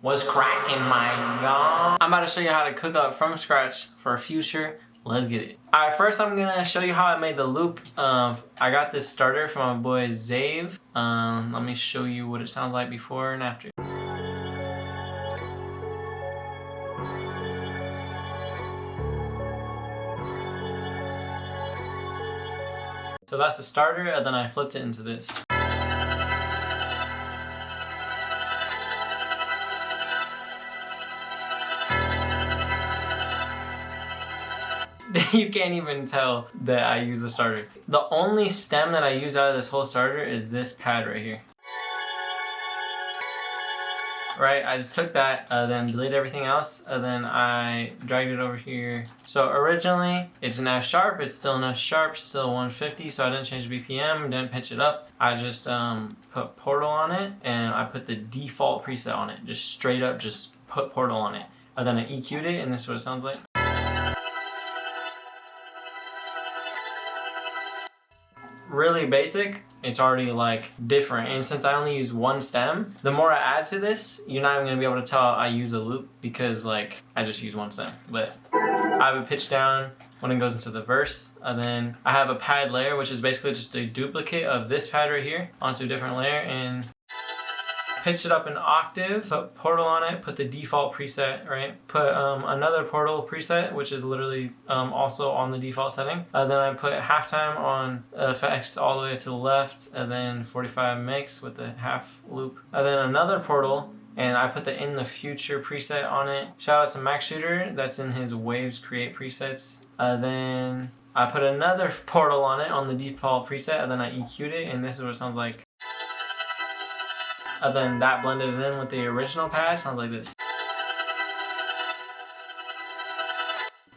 What's cracking, my god? I'm about to show you how to cook up from scratch for a future. Let's get it. Alright, first I'm gonna show you how I made the loop. I got this starter from my boy Zave. Let me show you what it sounds like before and after. So that's the starter, and then I flipped it into this. You can't even tell that I use a starter. The only stem that I use out of this whole starter is this pad right here. Right, I just took that, then deleted everything else, and then I dragged it over here. So originally, it's an F sharp, it's still an F sharp, still 150, so I didn't change the BPM, didn't pitch it up. I just put Portal on it, and I put the default preset on it. Just straight up, just put Portal on it. And then I EQ'd it, and this is what it sounds like. Really basic, it's already like different, and since I only use one stem, the more I add to this, you're not even gonna be able to tell I use a loop because like I just use one stem. But I have a pitch down when it goes into the verse, and then I have a pad layer, which is basically just a duplicate of this pad right here onto a different layer, and pitch it up an octave, put Portal on it, put the default preset, right? Put another Portal preset, which is literally also on the default setting. Then I put halftime on effects all the way to the left, and then 45 mix with the half loop. And then another Portal, and I put the In the Future preset on it. Shout out to Max Shooter, that's in his Waves Create presets. Then I put another Portal on it on the default preset, and then I EQ'd it, and this is what it sounds like. And then that blended it in with the original pad, sounds like this.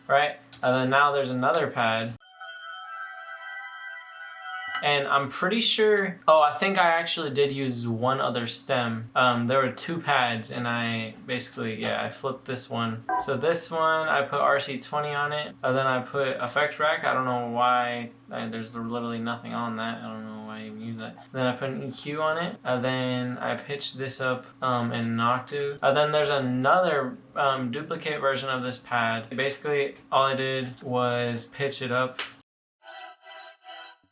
Right? And then now there's another pad. And I'm pretty sure, oh, I think I actually did use one other stem. There were two pads, and I basically, I flipped this one. So this one, I put RC20 on it, and then I put Effect Rack. I don't know why, there's literally nothing on that. I don't know why I even use that. Then I put an EQ on it, and then I pitched this up in an octave. And then there's another duplicate version of this pad. Basically, all I did was pitch it up.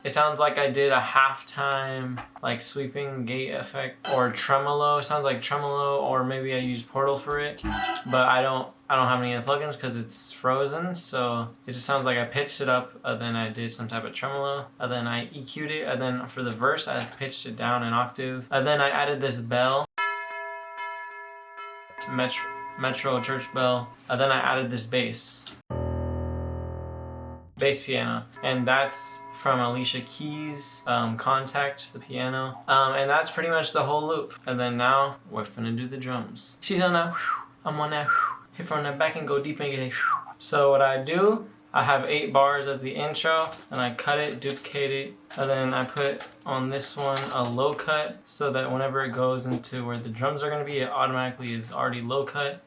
It sounds like I did a halftime like sweeping gate effect or tremolo. It sounds like tremolo, or maybe I used Portal for it. But I don't have any of the plugins because it's frozen, so it just sounds like I pitched it up, and then I did some type of tremolo, and then I EQ'd it, and then for the verse I pitched it down an octave, and then I added this bell, Metro church bell, and then I added this bass piano, and that's from Alicia Keys' Contact, the piano, and that's pretty much the whole loop. And then now we're finna do the drums. She's on that, I'm on that, hit from the back and go deep and get. So what I do, I have 8 bars of the intro, and I cut it, duplicate it, and then I put on this one a low cut, so that whenever it goes into where the drums are gonna be, it automatically is already low cut.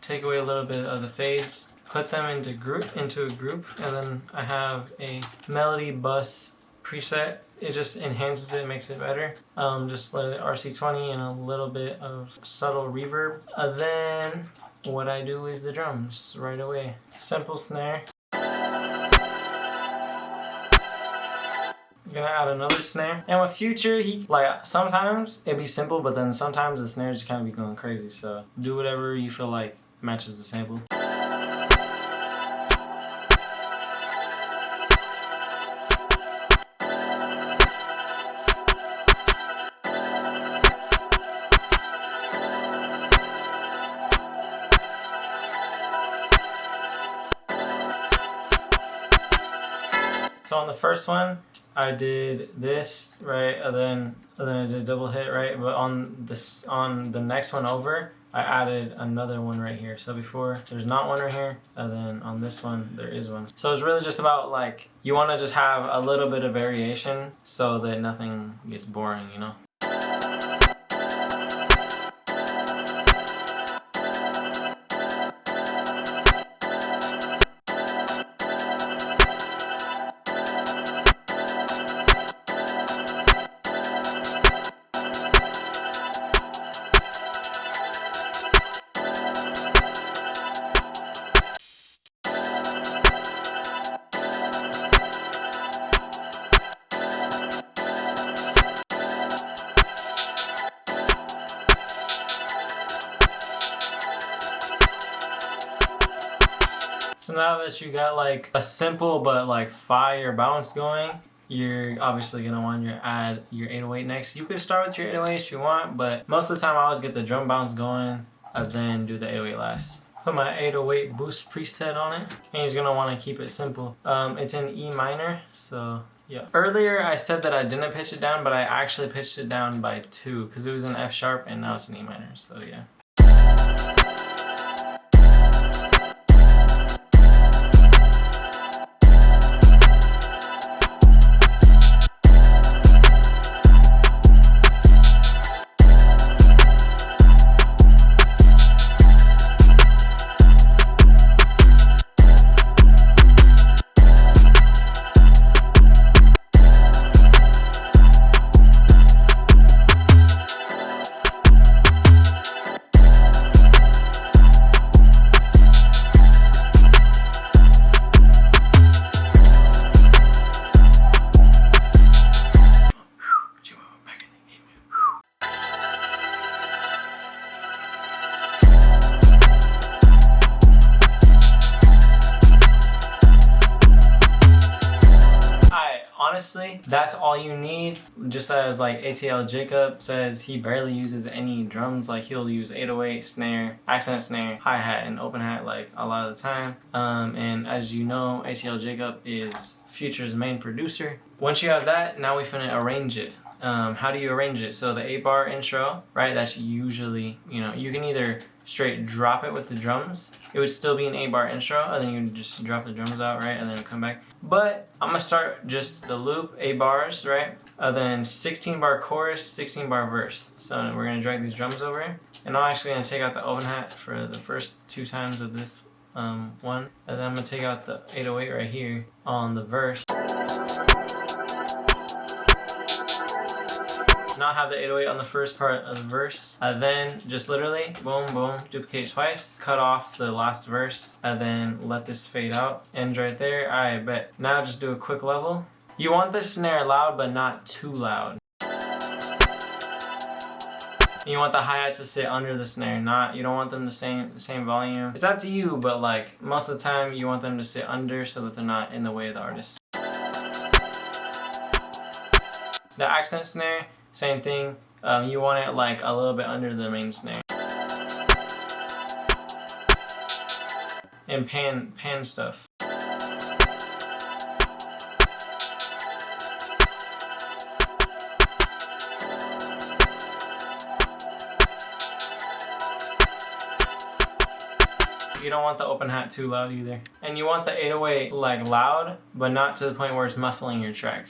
Take away a little bit of the fades, put them into a group, and then I have a melody bus preset. It just enhances it, makes it better. Just let it RC20 and a little bit of subtle reverb. And then what I do is the drums right away. Simple snare. I'm gonna add another snare. And with Future, sometimes it'd be simple, but then sometimes the snares kind of be going crazy. So do whatever you feel like matches the sample. So on the first one, I did this, right, and then I did a double hit, right, but on the next one over, I added another one right here. So before, there's not one right here, and then on this one, there is one. So it's really just about, like, you want to just have a little bit of variation so that nothing gets boring, you know? So now that you got like a simple but like fire bounce going, you're obviously gonna want to add your 808 next. You could start with your 808 if you want, but most of the time I always get the drum bounce going and then do the 808 last. Put my 808 boost preset on it, and you're gonna want to keep it simple. It's in E minor, so yeah. Earlier I said that I didn't pitch it down, but I actually pitched it down by 2 because it was in F sharp and now it's in E minor, so yeah. Honestly, that's all you need. Just as like ATL Jacob says, he barely uses any drums. Like he'll use 808, snare, accent snare, hi-hat, and open hat like a lot of the time. And as you know, ATL Jacob is Future's main producer. Once you have that, now we finna arrange it. How do you arrange it? So the 8-bar intro, right? That's usually, you know, you can either straight drop it with the drums. It would still be an 8-bar intro, and then you just drop the drums out, right? And then come back. But I'm gonna start just the loop, 8 bars, right? Then 16-bar chorus, 16-bar verse. So we're gonna drag these drums over here. And I'm actually gonna take out the open hat for the first 2 times of this one. And then I'm gonna take out the 808 right here on the verse. Not have the 808 on the first part of the verse. Then just literally boom boom duplicate twice, cut off the last verse, and then let this fade out. End right there. Alright, bet. Now just do a quick level. You want the snare loud but not too loud. You want the hi-hats to sit under the snare, you don't want them the same volume. It's up to you, but like most of the time you want them to sit under so that they're not in the way of the artist. The accent snare, same thing. You want it like a little bit under the main snare. And pan stuff. You don't want the open hat too loud either. And you want the 808 like loud, but not to the point where it's muffling your track.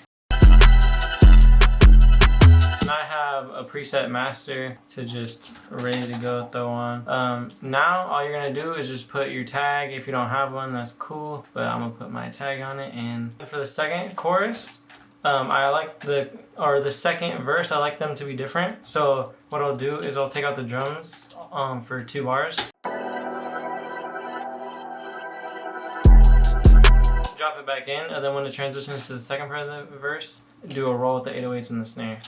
And I have a preset master to just ready to go throw on. Now all you're gonna do is just put your tag. If you don't have one, that's cool, but I'm gonna put my tag on it. And for the second chorus, I like the second verse, I like them to be different. So what I'll do is I'll take out the drums for 2 bars. Drop it back in, and then when it transitions to the second part of the verse, do a roll with the 808s and the snare.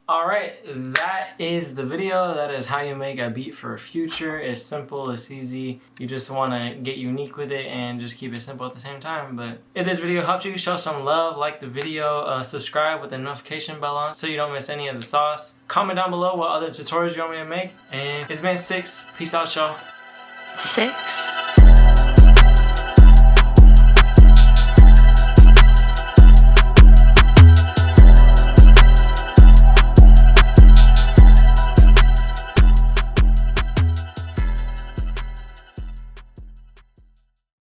Alright, that is the video. That is how you make a beat for Future. It's simple, it's easy. You just want to get unique with it and just keep it simple at the same time. But if this video helped you, show some love, like the video, subscribe with the notification bell on so you don't miss any of the sauce. Comment down below what other tutorials you want me to make. And it's been 6. Peace out, y'all. 6.